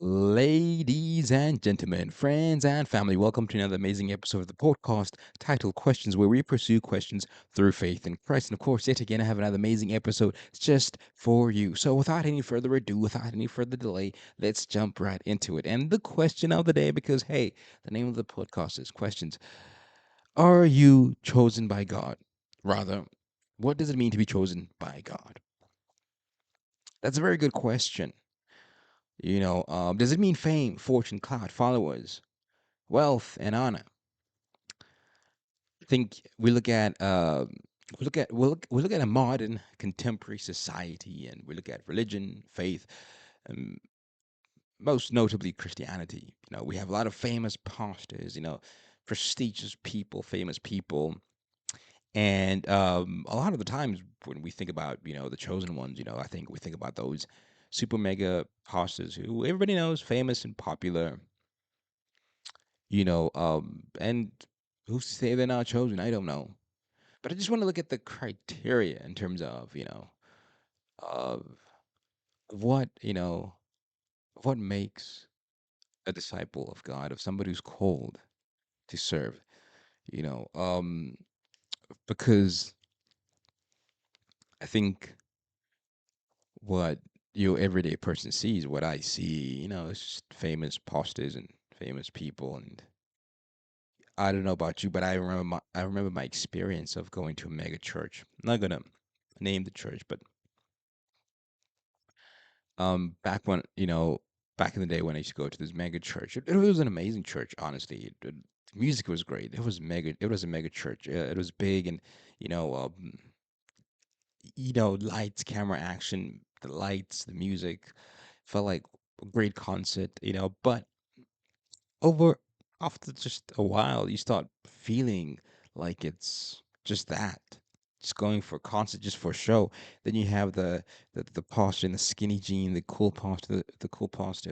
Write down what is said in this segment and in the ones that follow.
Ladies and gentlemen, friends and family, welcome to another amazing episode of the podcast titled Questions, where we pursue questions through faith in Christ. And of course, yet again, I have another amazing episode just for you. So, without any further ado, without any further delay, let's jump right into it. And the question of the day, because hey, the name of the podcast is Questions. Are you chosen by God? Rather, what does it mean to be chosen by God? That's a very good question. Does it mean fame, fortune, clout, followers, wealth, and honor? I think we look at a modern contemporary society, and we look at religion, faith, and most notably Christianity. We have a lot of famous pastors, prestigious people, famous people, and a lot of the times when we think about the chosen ones, I think we think about those super mega pastors who everybody knows, famous and popular, and who's to say they're not chosen? I don't know. But I just want to look at the criteria in terms of, of what, what makes a disciple of God, of somebody who's called to serve, you know, um, because I think what your everyday person sees, what I see, is just famous pastors and famous people. And I don't know about you, but I remember my experience of going to a mega church. I'm not gonna name the church, but back when back in the day when I used to go to this mega church, it was an amazing church. Honestly, the music was great. It was mega. It was a mega church. It was big, and you know, um, lights, camera, action, the lights, the music felt like a great concert. But over after just a while, you start feeling like it's just that, just going for a concert, just for a show. Then you have the pastor in the skinny jean, the cool pastor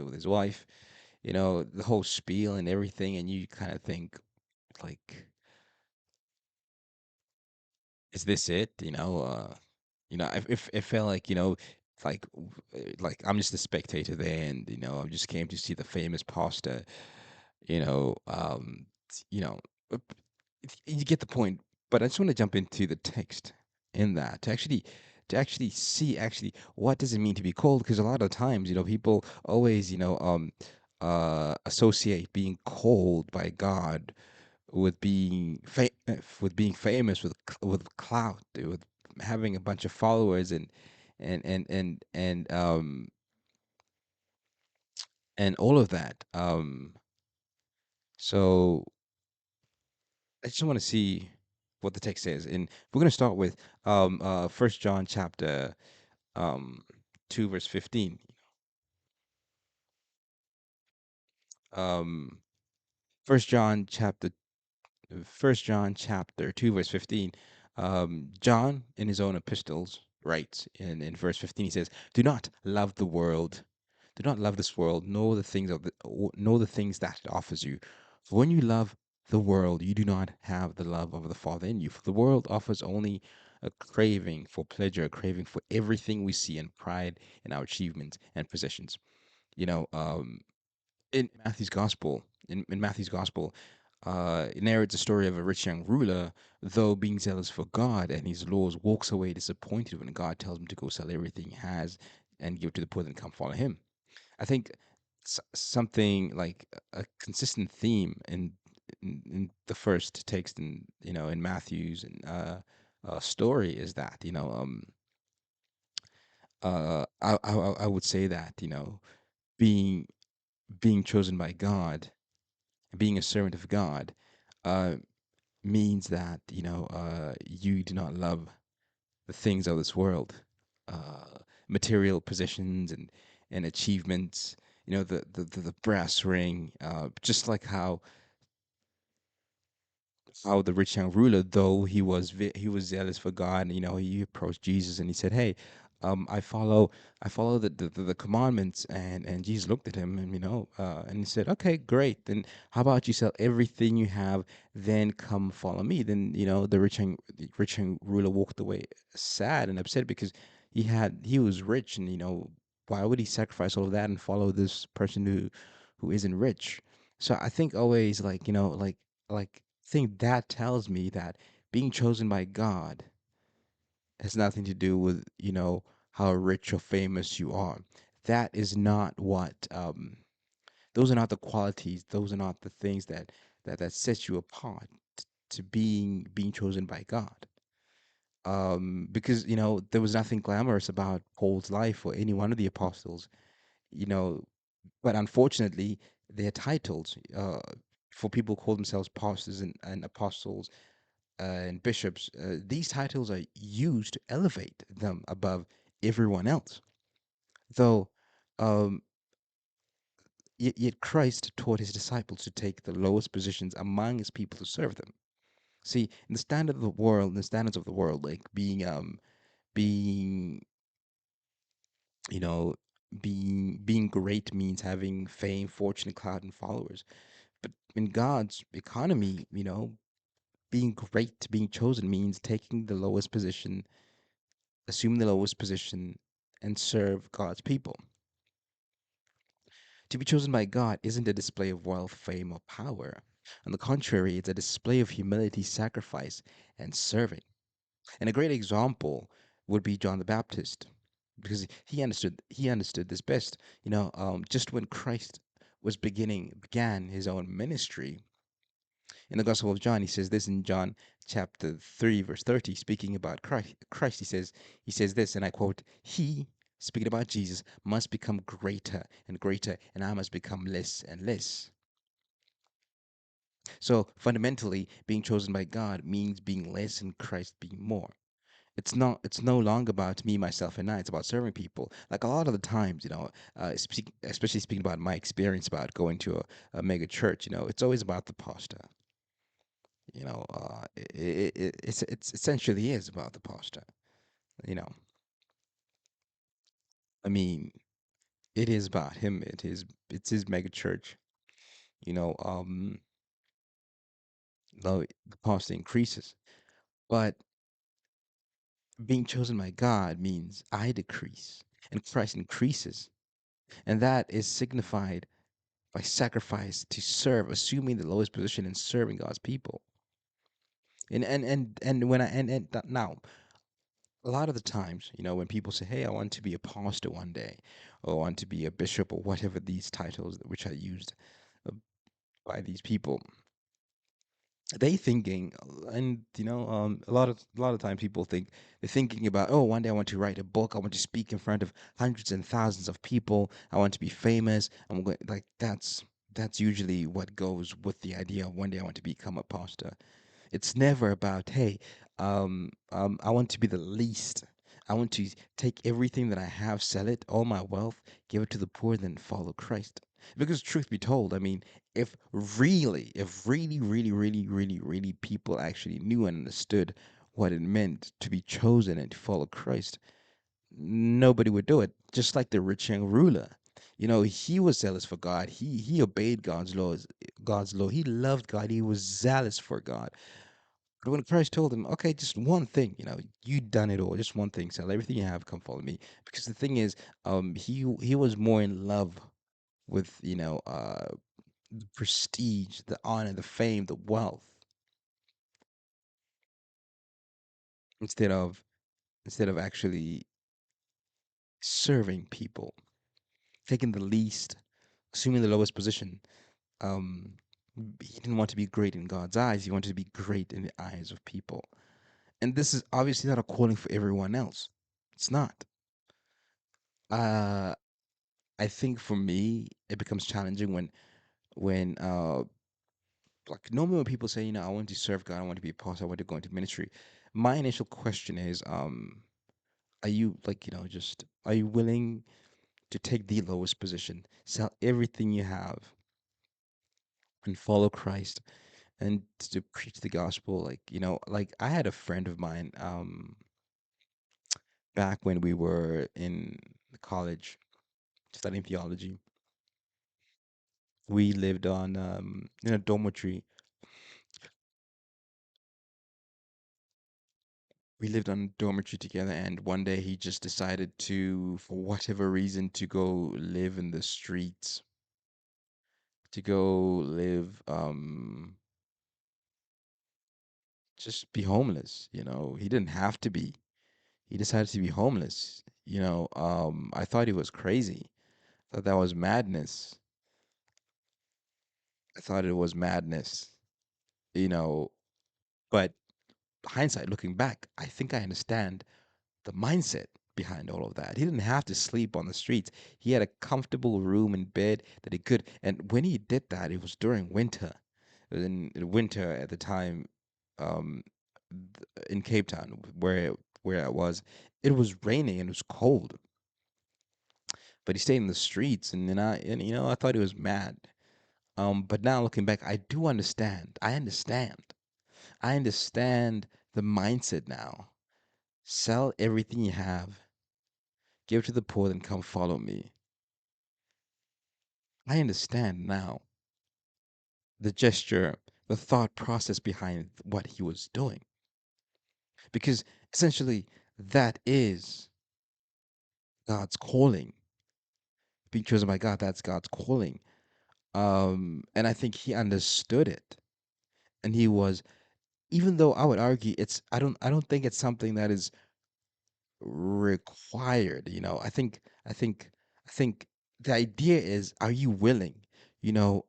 with his wife, the whole spiel and everything, and you kind of think like, is this it? It felt like like I'm just a spectator there, and I just came to see the famous pastor. you know, um, you know, uh, you get the point. But I just want to jump into the text in that to actually see actually what does it mean to be called, because a lot of times people always associate being called by God with with being famous, with clout, with having a bunch of followers, and and all of that. So I just want to see what the text says, and we're going to start with First John chapter um 2 verse 15. Um, First John chapter First John chapter 2 verse 15. John in his own epistles writes in verse 15. He says, "Do not love the world, do not love this world, nor the things that it offers you. For when you love the world, you do not have the love of the Father in you. For the world offers only a craving for pleasure, a craving for everything we see, and pride in our achievements and possessions." You know, um, in Matthew's gospel, it narrates the story of a rich young ruler, though being zealous for God and his laws, walks away disappointed when God tells him to go sell everything he has and give to the poor and come follow him. I think something like a consistent theme in the first text in Matthew's and story is that I would say that being being chosen by God, being a servant of God, uh, means that you do not love the things of this world, material possessions and achievements. The brass ring, just like how the rich young ruler, though he was zealous for God, and he approached Jesus and he said, "Hey, I follow the commandments." And Jesus looked at him and and he said, "Okay, great. Then how about you sell everything you have, then come follow me?" Then the rich young ruler walked away sad and upset because he was rich, and why would he sacrifice all of that and follow this person who isn't rich? So I think always like, like I think that tells me that being chosen by God has nothing to do with, how rich or famous you are. That is not what those are not the qualities, those are not the things that sets you apart to being chosen by God. Because there was nothing glamorous about Paul's life or any one of the apostles, you know, but unfortunately, their titles, for people who call themselves pastors and apostles and bishops, these titles are used to elevate them above everyone else. Though, um, yet Christ taught his disciples to take the lowest positions among his people to serve them. See, in the standards of the world, like being, you know, being great means having fame, fortune, clout, and followers. But in God's economy, being great, being chosen means taking the lowest position, assuming the lowest position, and serve God's people. To be chosen by God isn't a display of wealth, fame, or power. On the contrary, it's a display of humility, sacrifice, and serving. And a great example would be John the Baptist, because he understood this best. Just when Christ began his own ministry, in the Gospel of John, he says this in John chapter 3, verse 30, speaking about Christ, he says this, and I quote, He, speaking about Jesus, must become greater and greater, and I must become less and less. So fundamentally, being chosen by God means being less and Christ being more. It's no longer about me, myself, and I. It's about serving people. Like a lot of the times, especially speaking about my experience about going to a mega church, it's always about the pastor. It's essentially is about the pastor. You know, I mean, it is about him. It's his mega church. You know, um, the pastor increases, but being chosen by God means I decrease and Christ increases, and that is signified by sacrifice to serve, assuming the lowest position and serving God's people. And when I and now a lot of the times, when people say, "Hey, I want to be a pastor one day," or "I want to be a bishop," or whatever these titles which are used uh, by these people, they thinking, and a lot of times people think they're thinking about, oh, one day I want to write a book, I want to speak in front of hundreds and thousands of people, I want to be famous. I'm going like that's usually what goes with the idea of one day I want to become a pastor. It's never about, hey, I want to be the least. I want to take everything that I have, sell it, all my wealth, give it to the poor, then follow Christ. Because truth be told, I mean, if really, really, really, really, really people actually knew and understood what it meant to be chosen and to follow Christ, nobody would do it. Just like the rich young ruler. He was zealous for God. He obeyed God's law. He loved God. He was zealous for God. But when Christ told him, okay, just one thing, you done it all, just one thing, sell everything you have, come follow me. Because the thing is, he was more in love with, the prestige, the honor, the fame, the wealth, instead of actually serving people, taking the least, assuming the lowest position. Um, he didn't want to be great in God's eyes. He wanted to be great in the eyes of people. And this is obviously not a calling for everyone else. It's not. Uh, I think for me, it becomes challenging when like normally when people say, I want to serve God, I want to be a pastor, I want to go into ministry. My initial question is, are you like, just are you willing to take the lowest position, sell everything you have, and follow Christ and to preach the gospel? Like, like I had a friend of mine, back when we were in college studying theology. We lived on in a dormitory. We lived on a dormitory together, and one day he just decided to, for whatever reason, to go live in the streets, to go live, just be homeless. He didn't have to be. He decided to be homeless. I thought he was crazy. Thought that was madness. I thought it was madness. You know, but hindsight, looking back, I think I understand the mindset behind all of that. He didn't have to sleep on the streets. He had a comfortable room and bed that he could. And when he did that, it was during winter. In winter at the time, um, in Cape Town, where I was, it was raining and it was cold. But he stayed in the streets, and I thought he was mad. But now looking back, I do understand. I understand. I understand the mindset now. Sell everything you have, give to the poor, then come follow me. I understand now the gesture, the thought process behind what he was doing. Because essentially, that is God's calling. Being chosen by God, that's God's calling. And I think he understood it. And he was, even though I would argue I don't think it's something that is required. I think the idea is, are you willing? You know,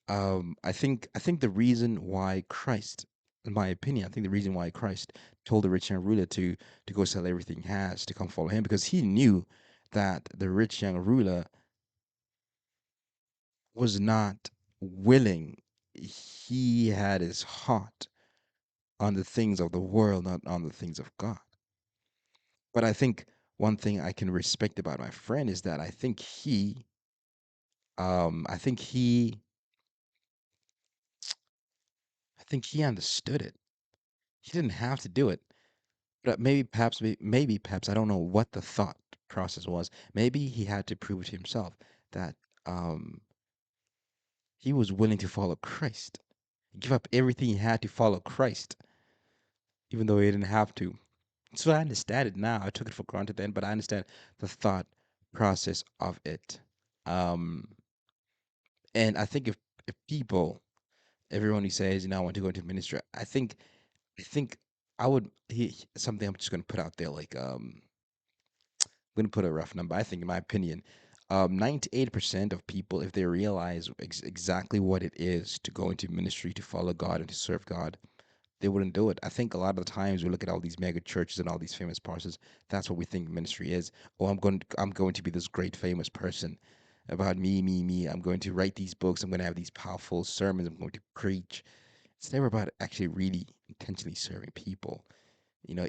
I think the reason why Christ, in my opinion, I think the reason why Christ told the rich young ruler to go sell everything he has to come follow him, because he knew that the rich young ruler was not willing. He had his heart on the things of the world, not on the things of God. But I think one thing I can respect about my friend is that I think he understood it. He didn't have to do it, but maybe perhaps I don't know what the thought process was. Maybe he had to prove to himself that um, he was willing to follow Christ, give up everything he had to follow Christ, even though he didn't have to. So I understand it now. I took it for granted then, but I understand the thought process of it. Um, and I think if people, everyone who says, I want to go into ministry, I think I would something I'm just gonna put out there, like I'm gonna put a rough number. I think, in my opinion, 98% of people, if they realize exactly what it is to go into ministry, to follow God and to serve God, they wouldn't do it. I think a lot of the times we look at all these mega churches and all these famous pastors. That's what we think ministry is. Oh, I'm going to be this great famous person. About me, me, me. I'm going to write these books. I'm going to have these powerful sermons. I'm going to preach. It's never about actually really intentionally serving people.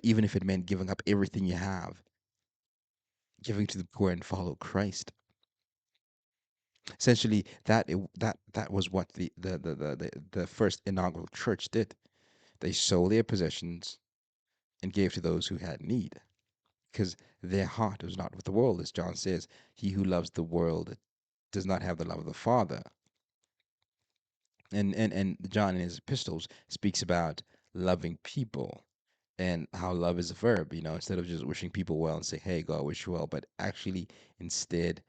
Even if it meant giving up everything you have, giving to the poor and follow Christ. Essentially, that was what the first inaugural church did. They sold their possessions and gave to those who had need, because their heart was not with the world. As John says, he who loves the world does not have the love of the Father. And John in his epistles speaks about loving people and how love is a verb, instead of just wishing people well and say, hey, God, wish you well, but actually instead,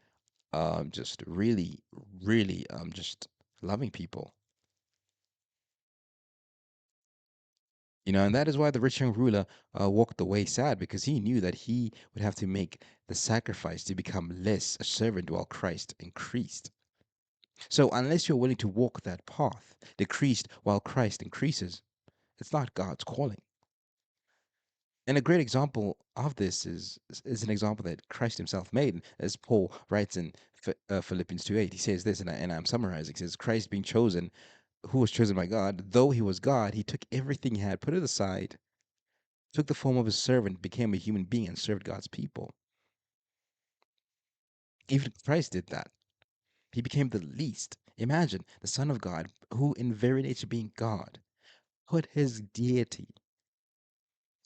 just really, really, just loving people. And that is why the rich young ruler walked away sad, because he knew that he would have to make the sacrifice to become less a servant while Christ increased. So, unless you're willing to walk that path, decreased while Christ increases, it's not God's calling. And a great example of this is an example that Christ himself made, as Paul writes in Philippians 2:8. He says this, and I'm summarizing. He says, Christ being chosen, who was chosen by God, though he was God, he took everything he had, put it aside, took the form of a servant, became a human being, and served God's people. Even Christ did that. He became the least. Imagine the Son of God, who in very nature being God, put his deity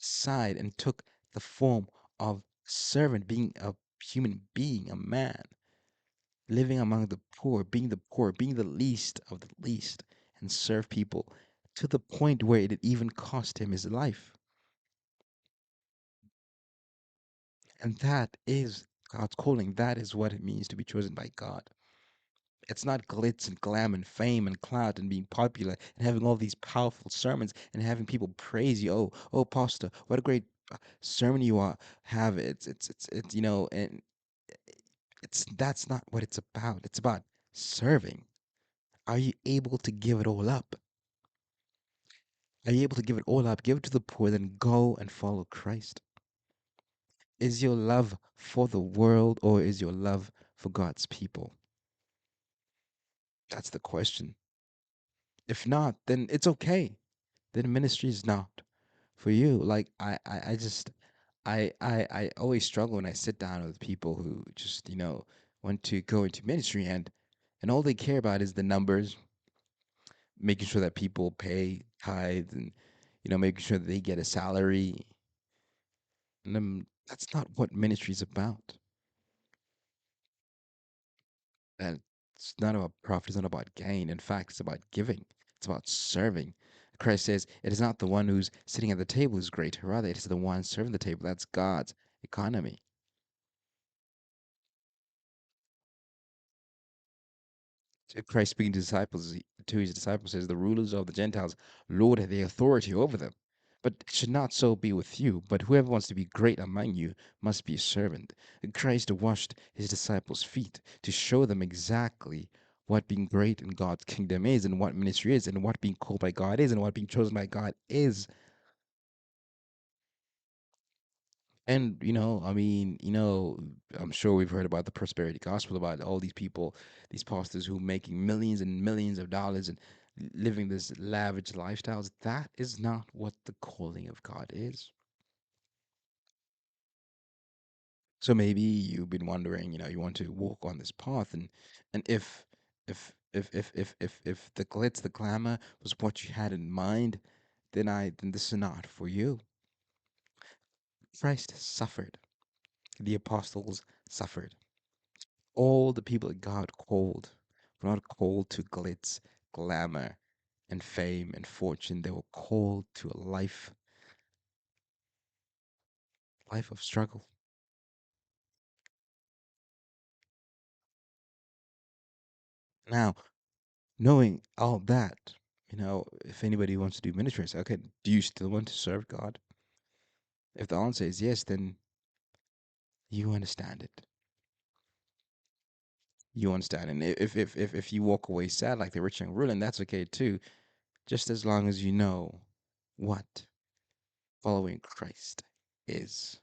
aside and took the form of servant, being a human being, a man, living among the poor, being the least of the least, and serve people to the point where it even cost him his life. And that is God's calling. That is what it means to be chosen by God. It's not glitz and glam and fame and clout and being popular and having all these powerful sermons and having people praise you. Oh, pastor, what a great sermon you have. It's and it's that's not what it's about. It's about serving. Are you able to give it all up? Are you able to give it all up? Give it to the poor, then go and follow Christ. Is your love for the world or is your love for God's people? That's the question. If not, then it's okay. Then ministry is not for you. Like I just I always struggle when I sit down with people who just, want to go into ministry and all they care about is the numbers, making sure that people pay tithes and making sure that they get a salary. And that's not what ministry is about. And it's not about profit, it's not about gain. In fact, it's about giving. It's about serving. Christ says it is not the one who's sitting at the table who's great, rather it is the one serving the table. That's God's economy. Christ speaking to his disciples says, the rulers of the Gentiles lord the authority over them. But it should not so be with you. But whoever wants to be great among you must be a servant. Christ washed his disciples' feet to show them exactly what being great in God's kingdom is, and what ministry is, and what being called by God is, and what being chosen by God is. And, I'm sure we've heard about the prosperity gospel, about all these people, these pastors who making millions and millions of dollars and living this lavish lifestyles. That is not what the calling of God is. So maybe you've been wondering, you want to walk on this path, and if the glitz, the glamour was what you had in mind, then this is not for you. Christ suffered. The apostles suffered. All the people that God called were not called to glitz, glamour, and fame and fortune. They were called to a life of struggle. Now, knowing all that, if anybody wants to do ministry, say, okay, do you still want to serve God? If the answer is yes, then you understand it. You understand. And if you walk away sad like the rich young ruler, and that's okay too, just as long as you know what following Christ is.